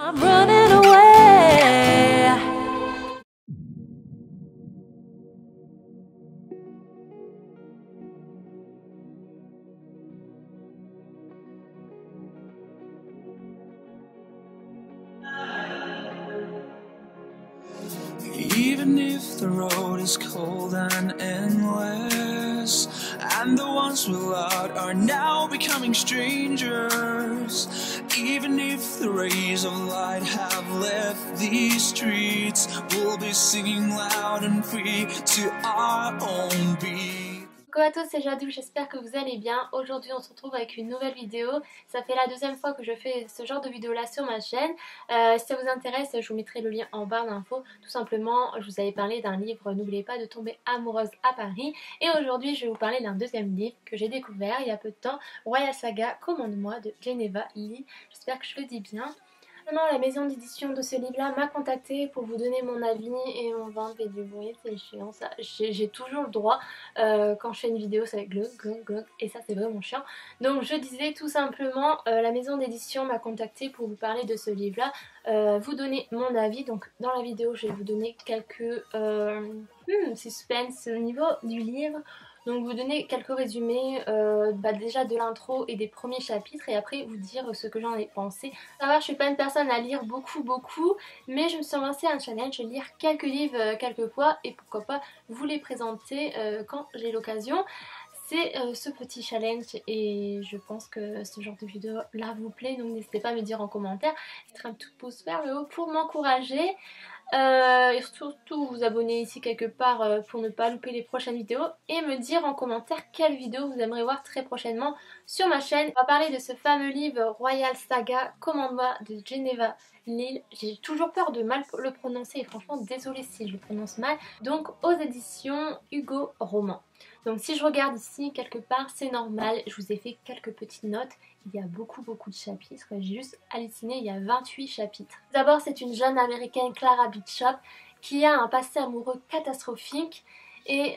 I'm running away. Even if the road is cold and endless, and the ones we loved are now becoming strangers, even if the rays of light have left these streets, we'll be singing loud and free to our own beat. Coucou à tous, c'est Jadou, j'espère que vous allez bien. Aujourd'hui on se retrouve avec une nouvelle vidéo. Ça fait la deuxième fois que je fais ce genre de vidéo là sur ma chaîne. Si ça vous intéresse, je vous mettrai le lien en barre d'infos. Tout simplement, je vous avais parlé d'un livre, N'oubliez pas de tomber amoureuse à Paris. Et aujourd'hui je vais vous parler d'un deuxième livre que j'ai découvert il y a peu de temps, Royal Saga, Commande-moi de Geneva Lee. J'espère que je le dis bien. La maison d'édition de ce livre-là m'a contactée pour vous donner mon avis et mon ventre fait du bruit, c'est chiant ça. J'ai toujours le droit, quand je fais une vidéo ça fait glug glug glug et ça c'est vraiment chiant. Donc je disais tout simplement, la maison d'édition m'a contactée pour vous parler de ce livre-là, vous donner mon avis. Donc dans la vidéo je vais vous donner quelques suspense au niveau du livre. Donc vous donner quelques résumés déjà de l'intro et des premiers chapitres et après vous dire ce que j'en ai pensé. Savoir, je suis pas une personne à lire beaucoup mais je me suis lancée un challenge de lire quelques livres quelquefois et pourquoi pas vous les présenter quand j'ai l'occasion. C'est ce petit challenge et je pense que ce genre de vidéo là vous plaît, donc n'hésitez pas à me dire en commentaire, mettre un petit pouce vers le haut pour m'encourager. Et surtout vous abonner ici quelque part pour ne pas louper les prochaines vidéos et me dire en commentaire quelle vidéo vous aimeriez voir très prochainement sur ma chaîne. On va parler de ce fameux livre Royal Saga, Commande-moi de Geneva Lee. J'ai toujours peur de mal le prononcer et franchement désolée si je le prononce mal. Donc aux éditions Hugo Roman. Donc si je regarde ici quelque part c'est normal, je vous ai fait quelques petites notes. Il y a beaucoup de chapitres, j'ai juste halluciné, il y a 28 chapitres. D'abord c'est une jeune américaine, Clara Bishop, qui a un passé amoureux catastrophique et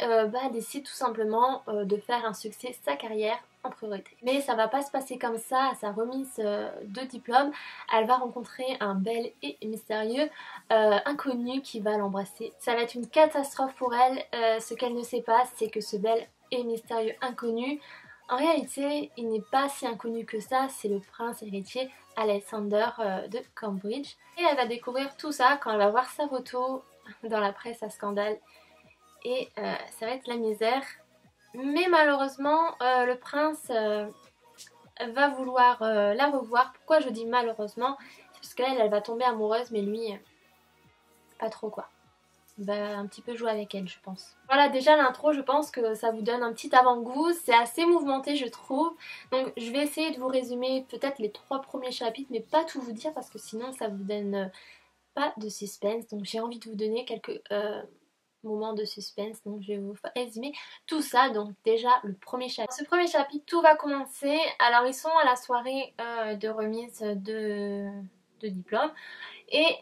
décide tout simplement de faire un succès sa carrière en priorité. Mais ça va pas se passer comme ça. À sa remise de diplôme, elle va rencontrer un bel et mystérieux inconnu qui va l'embrasser. Ça va être une catastrophe pour elle. Ce qu'elle ne sait pas, c'est que ce bel et mystérieux inconnu, en réalité, il n'est pas si inconnu que ça, c'est le prince héritier Alexander de Cambridge. Et elle va découvrir tout ça quand elle va voir sa photo dans la presse à scandale. Et ça va être la misère. Mais malheureusement, le prince va vouloir la revoir. Pourquoi je dis malheureusement? C'est parce qu'elle, elle va tomber amoureuse, mais lui, pas trop quoi. Il va un petit peu jouer avec elle je pense. Voilà, déjà l'intro je pense que ça vous donne un petit avant-goût, c'est assez mouvementé je trouve. Donc je vais essayer de vous résumer peut-être les 3 premiers chapitres mais pas tout vous dire parce que sinon ça vous donne pas de suspense. Donc j'ai envie de vous donner quelques moments de suspense, donc je vais vous résumer tout ça. Donc déjà le premier chapitre. Dans ce premier chapitre tout va commencer, alors ils sont à la soirée de remise de diplôme. Et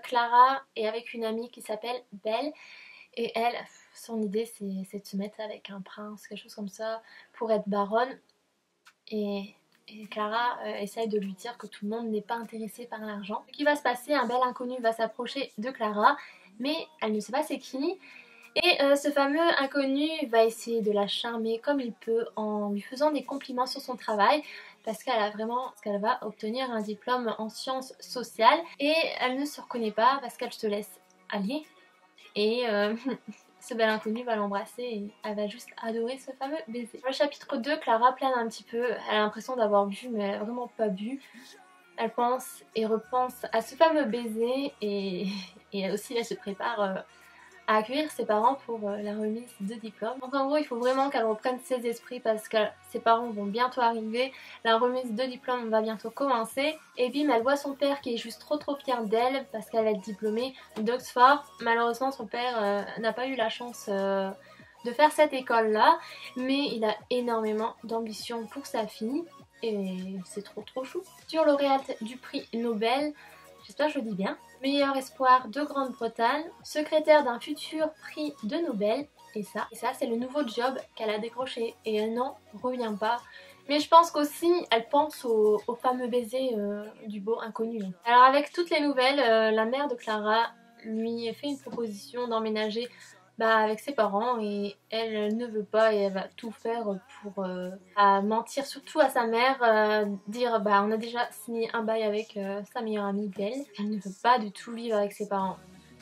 Clara est avec une amie qui s'appelle Belle. Et elle, son idée c'est de se mettre avec un prince, quelque chose comme ça, pour être baronne. Et Clara essaye de lui dire que tout le monde n'est pas intéressé par l'argent. Ce qui va se passer, un bel inconnu va s'approcher de Clara, mais elle ne sait pas c'est qui. Et ce fameux inconnu va essayer de la charmer comme il peut en lui faisant des compliments sur son travail parce qu'elle va obtenir un diplôme en sciences sociales et elle ne se reconnaît pas parce qu'elle se laisse aller et ce bel inconnu va l'embrasser et elle va juste adorer ce fameux baiser. Dans le chapitre 2, Clara plane un petit peu, elle a l'impression d'avoir bu mais elle n'a vraiment pas bu. Elle pense et repense à ce fameux baiser et aussi elle se prépare à accueillir ses parents pour la remise de diplôme. Donc en gros il faut vraiment qu'elle reprenne ses esprits parce que ses parents vont bientôt arriver, la remise de diplôme va bientôt commencer et bim elle voit son père qui est juste trop fier d'elle parce qu'elle va être diplômée d'Oxford. Malheureusement son père n'a pas eu la chance de faire cette école là mais il a énormément d'ambition pour sa fille et c'est trop chou. Sur lauréate du prix Nobel, j'espère que je le dis bien, meilleur espoir de Grande-Bretagne, secrétaire d'un futur prix de Nobel, et ça c'est le nouveau job qu'elle a décroché et elle n'en revient pas. Mais je pense qu'aussi elle pense au fameux baiser du beau inconnu. Alors avec toutes les nouvelles, la mère de Clara lui fait une proposition d'emménager avec ses parents et elle ne veut pas et elle va tout faire pour mentir surtout à sa mère, dire on a déjà signé un bail avec sa meilleure amie Belle, elle ne veut pas du tout vivre avec ses parents,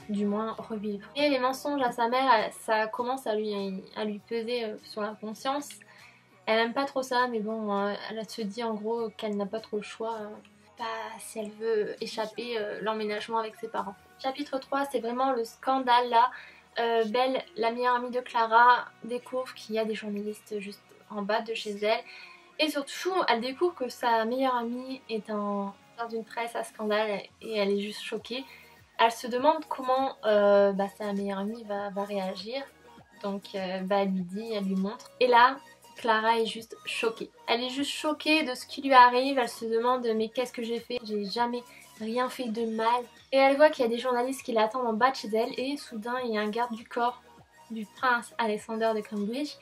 du moins revivre. Et les mensonges à sa mère, ça commence à lui peser sur la conscience. Elle aime pas trop ça, mais bon, elle se dit en gros qu'elle n'a pas trop le choix si elle veut échapper l'emménagement avec ses parents. Chapitre 3, c'est vraiment le scandale là. Belle, la meilleure amie de Clara, découvre qu'il y a des journalistes juste en bas de chez elle. Et surtout, elle découvre que sa meilleure amie est dans une presse à scandale et elle est juste choquée. Elle se demande comment sa meilleure amie va réagir. Donc elle lui dit, elle lui montre. Et là, Clara est juste choquée. Elle est juste choquée de ce qui lui arrive. Elle se demande mais qu'est-ce que j'ai fait? J'ai jamais rien fait de mal. Et elle voit qu'il y a des journalistes qui l'attendent en bas de chez elle et soudain il y a un garde du corps du prince Alexander de Cambridge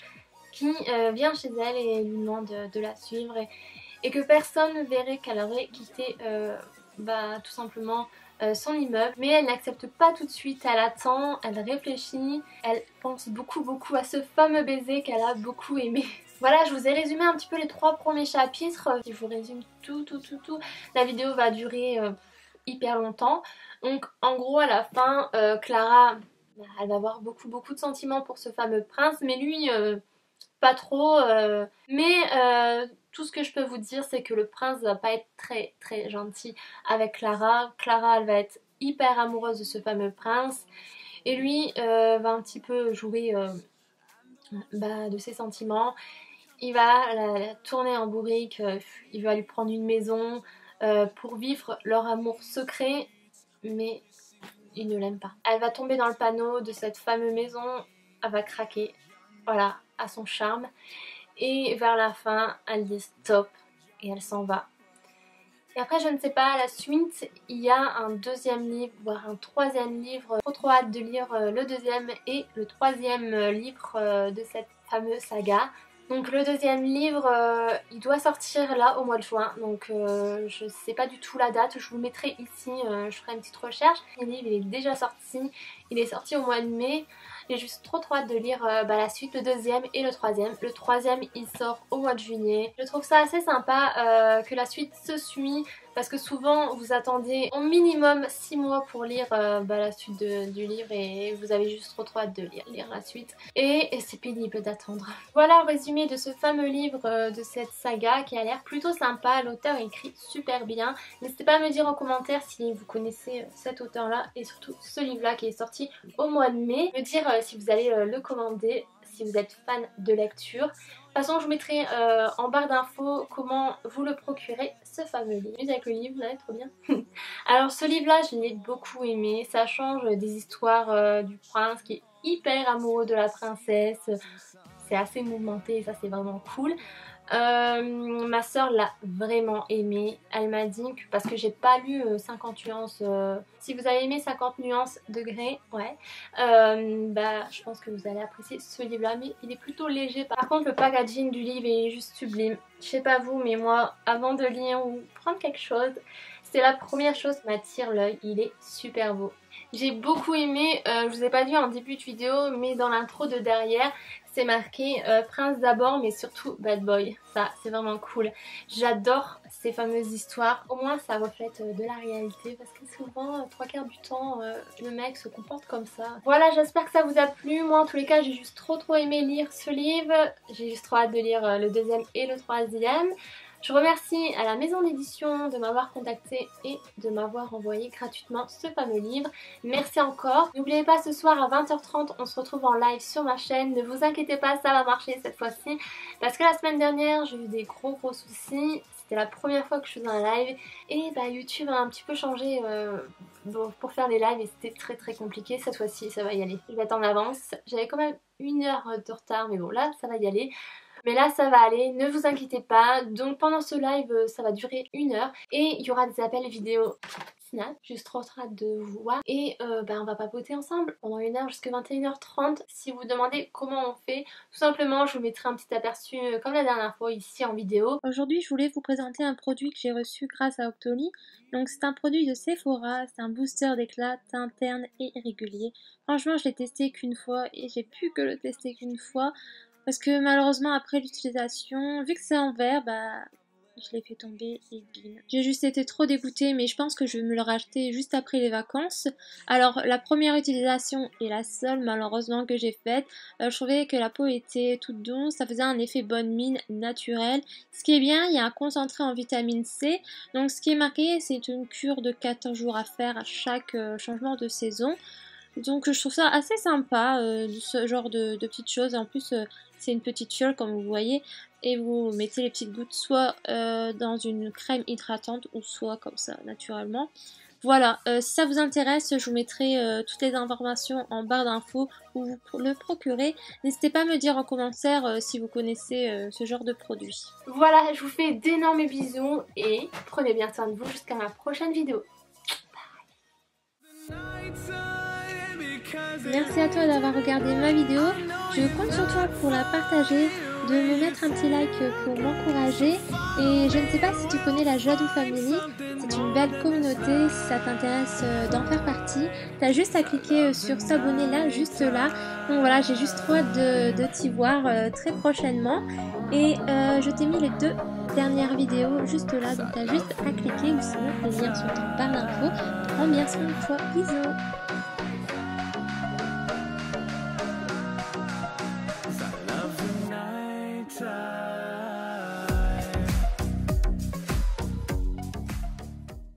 qui vient chez elle et lui demande de la suivre et que personne ne verrait qu'elle aurait quitté tout simplement son immeuble. Mais elle n'accepte pas tout de suite, elle attend, elle réfléchit, elle pense beaucoup à ce fameux baiser qu'elle a beaucoup aimé. Voilà, je vous ai résumé un petit peu les 3 premiers chapitres. Si je vous résume tout, la vidéo va durer hyper longtemps. Donc en gros à la fin, Clara, elle va avoir beaucoup de sentiments pour ce fameux prince, mais lui pas trop. Mais tout ce que je peux vous dire, c'est que le prince va pas être très gentil avec Clara. Clara, elle va être hyper amoureuse de ce fameux prince et lui va un petit peu jouer de ses sentiments. Il va la tourner en bourrique, il va lui prendre une maison pour vivre leur amour secret, mais il ne l'aime pas. Elle va tomber dans le panneau de cette fameuse maison, elle va craquer, voilà, à son charme. Et vers la fin, elle dit stop et elle s'en va. Et après, je ne sais pas, à la suite, il y a un 2e livre, voire un 3e livre. Trop hâte de lire le 2e et le 3e livre de cette fameuse saga. Donc le 2e livre, il doit sortir là au mois de juin, donc je sais pas du tout la date, je vous le mettrai ici, je ferai une petite recherche. Le livre il est déjà sorti, il est sorti au mois de mai, j'ai juste trop hâte de lire la suite, le 2e et le 3e. Le 3e il sort au mois de juillet. Je trouve ça assez sympa que la suite se suit, parce que souvent vous attendez au minimum 6 mois pour lire la suite du livre et vous avez juste trop hâte de lire la suite. Et c'est pénible d'attendre. Voilà le résumé de ce fameux livre de cette saga qui a l'air plutôt sympa. L'auteur écrit super bien. N'hésitez pas à me dire en commentaire si vous connaissez cet auteur là et surtout ce livre là qui est sorti au mois de mai. Me dire si vous allez le commander, si vous êtes fan de lecture. De toute façon, je vous mettrai en barre d'infos comment vous le procurez, ce fameux livre. Avec le livre là, trop bien. Alors ce livre là, je l'ai beaucoup aimé. Ça change des histoires du prince qui est hyper amoureux de la princesse. C'est assez mouvementé et ça c'est vraiment cool. Ma soeur l'a vraiment aimé. Elle m'a dit que, parce que j'ai pas lu 50 nuances, si vous avez aimé 50 nuances degrés, ouais, je pense que vous allez apprécier ce livre là, mais il est plutôt léger. Par contre le packaging du livre est juste sublime. Je sais pas vous, mais moi avant de lire ou prendre quelque chose, c'est la première chose qui m'attire l'œil. Il est super beau. J'ai beaucoup aimé, je vous ai pas dit en début de vidéo, mais dans l'intro de derrière c'est marqué prince d'abord mais surtout bad boy. Ça c'est vraiment cool. J'adore ces fameuses histoires. Au moins ça reflète de la réalité, parce que souvent 3/4 du temps le mec se comporte comme ça. Voilà, j'espère que ça vous a plu. Moi en tous les cas j'ai juste trop aimé lire ce livre. J'ai juste trop hâte de lire le 2e et le 3e. Je remercie à la maison d'édition de m'avoir contacté et de m'avoir envoyé gratuitement ce fameux livre. Merci encore. N'oubliez pas, ce soir à 20h30, on se retrouve en live sur ma chaîne. Ne vous inquiétez pas, ça va marcher cette fois-ci. Parce que la semaine dernière, j'ai eu des gros soucis. C'était la première fois que je faisais un live. Et YouTube a un petit peu changé pour faire des lives et c'était très compliqué. Cette fois-ci, ça va y aller. Je vais être en avance. J'avais quand même 1 heure de retard, mais bon, là, ça va y aller. Mais là ça va aller, ne vous inquiétez pas. Donc pendant ce live ça va durer 1 heure et il y aura des appels vidéo Snap. J'ai juste trop hâte de vous voir. Et on va papoter ensemble pendant 1h jusqu'à 21h30. Si vous demandez comment on fait, tout simplement je vous mettrai un petit aperçu comme la dernière fois ici en vidéo. Aujourd'hui je voulais vous présenter un produit que j'ai reçu grâce à Octoly. Donc c'est un produit de Sephora, c'est un booster d'éclat teint terne et régulier. Franchement je l'ai testé qu'une fois et j'ai pu que le tester qu'une fois. Parce que malheureusement après l'utilisation, vu que c'est en verre, je l'ai fait tomber et bim. J'ai juste été trop dégoûtée, mais je pense que je vais me le racheter juste après les vacances. Alors la première utilisation et la seule malheureusement que j'ai faite, je trouvais que la peau était toute douce, ça faisait un effet bonne mine naturel. Ce qui est bien, il y a un concentré en vitamine C, donc ce qui est marqué c'est une cure de 14 jours à faire à chaque changement de saison. Donc je trouve ça assez sympa, ce genre de petites choses. En plus c'est une petite fiole comme vous voyez. Et vous mettez les petites gouttes soit dans une crème hydratante ou soit comme ça naturellement. Voilà, si ça vous intéresse, je vous mettrai toutes les informations en barre d'infos où vous le procurez. N'hésitez pas à me dire en commentaire si vous connaissez ce genre de produit. Voilà, je vous fais d'énormes bisous et prenez bien soin de vous jusqu'à ma prochaine vidéo. Merci à toi d'avoir regardé ma vidéo. Je compte sur toi pour la partager, de me mettre un petit like pour m'encourager. Et je ne sais pas si tu connais la Jadou Family, c'est une belle communauté, si ça t'intéresse d'en faire partie. T'as juste à cliquer sur s'abonner là, juste là. Donc voilà, j'ai juste trop hâte de t'y voir très prochainement. Et je t'ai mis les 2 dernières vidéos juste là, donc t'as juste à cliquer ou sinon les liens sont en barre d'infos. Prends bien soin de toi, bisous.